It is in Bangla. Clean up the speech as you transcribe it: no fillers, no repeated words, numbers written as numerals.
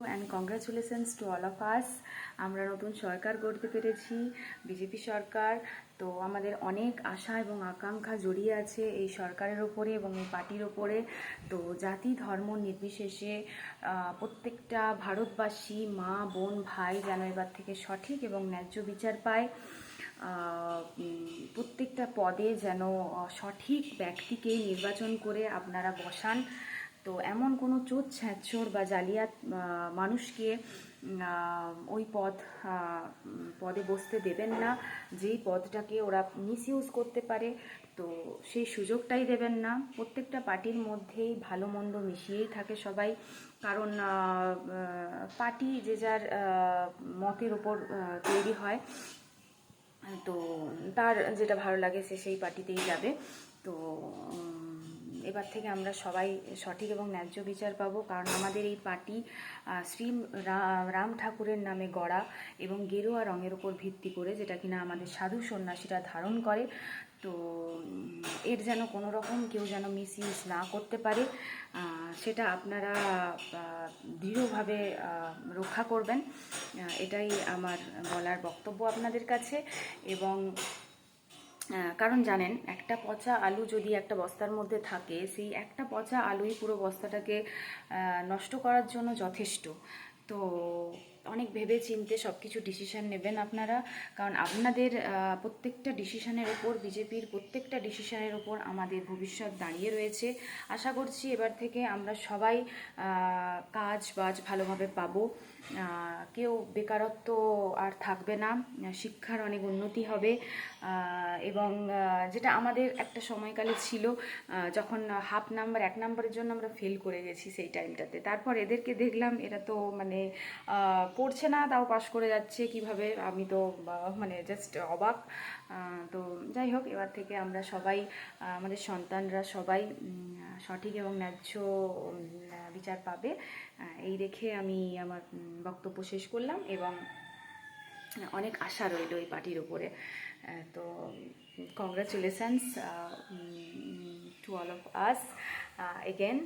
And congratulations to all of us. আমরা নতুন সরকার গড়তে পেরেছি, বিজেপি সরকার। তো আমাদের অনেক আশা এবং আকাঙ্ক্ষা জড়িয়ে আছে এই সরকারের ওপরে এবং এই পার্টির ওপরে। তো জাতি ধর্ম নির্বিশেষে প্রত্যেকটা ভারতবাসী মা বোন ভাই যেন এবার থেকে সঠিক এবং ন্যায্য বিচার পায়। প্রত্যেকটা পদে যেন সঠিক ব্যক্তিকে নির্বাচন করে আপনারা বসান। তো এমন কোনো চোট ছ্যাঁচড় বা জালিয়াত মানুষকে ওই পদে বসতে দেবেন না, যেই পদটাকে ওরা মিসইউজ করতে পারে। তো সেই সুযোগটাই দেবেন না। প্রত্যেকটা পার্টির মধ্যেই ভালো মন্দ মিশিয়েই থাকে সবাই, কারণ পার্টি যে যার মতের ওপর তৈরি হয়। তো তার যেটা ভালো লাগে সে সেই পার্টিতেই যাবে। তো এবার থেকে আমরা সবাই সঠিক এবং ন্যায্য বিচার পাবো, কারণ আমাদের এই পার্টি শ্রী রাম ঠাকুরের নামে গড়া এবং গেরুয়া রঙের উপর ভিত্তি করে, যেটা কিনা আমাদের সাধু সন্ন্যাসীরা ধারণ করে। তো এর যেন কোনো রকম কেউ যেন মিসইউজ না করতে পারে, সেটা আপনারা দৃঢ়ভাবে রক্ষা করবেন। এটাই আমার বলার বক্তব্য আপনাদের কাছে। এবং কারণ জানেন, একটা পচা আলু যদি একটা বস্তার মধ্যে থাকে, সেই একটা পচা আলুই পুরো বস্তাটাকে নষ্ট করার জন্য যথেষ্ট। তো অনেক ভেবে চিন্তে সব কিছু ডিসিশান নেবেন আপনারা, কারণ আপনাদের প্রত্যেকটা ডিসিশানের ওপর, বিজেপির প্রত্যেকটা ডিসিশানের ওপর আমাদের ভবিষ্যৎ দাঁড়িয়ে রয়েছে। আশা করছি এবার থেকে আমরা সবাই কাজ বাজ ভালোভাবে পাবো, কেউ বেকারত্ব আর থাকবে না, শিক্ষার অনেক উন্নতি হবে। এবং যেটা আমাদের একটা সময়কালে ছিল, যখন হাফ নাম্বার 1 নাম্বারের জন্য আমরা ফেল করে গেছি সেই টাইমটাতে, তারপর এদেরকে দেখলাম এরা তো মানে পড়ছে না তাও পাশ করে যাচ্ছে কিভাবে, আমি তো মানে জাস্ট অবাক। তো যাই হোক, এবার থেকে আমরা সবাই, আমাদের সন্তানরা সবাই সঠিক এবং ন্যায্য বিচার পাবে, এই রেখে আমি আমার বক্তব্য শেষ করলাম। এবং অনেক আশা রইল এই পার্টির উপরে। তো congratulations to all of us again.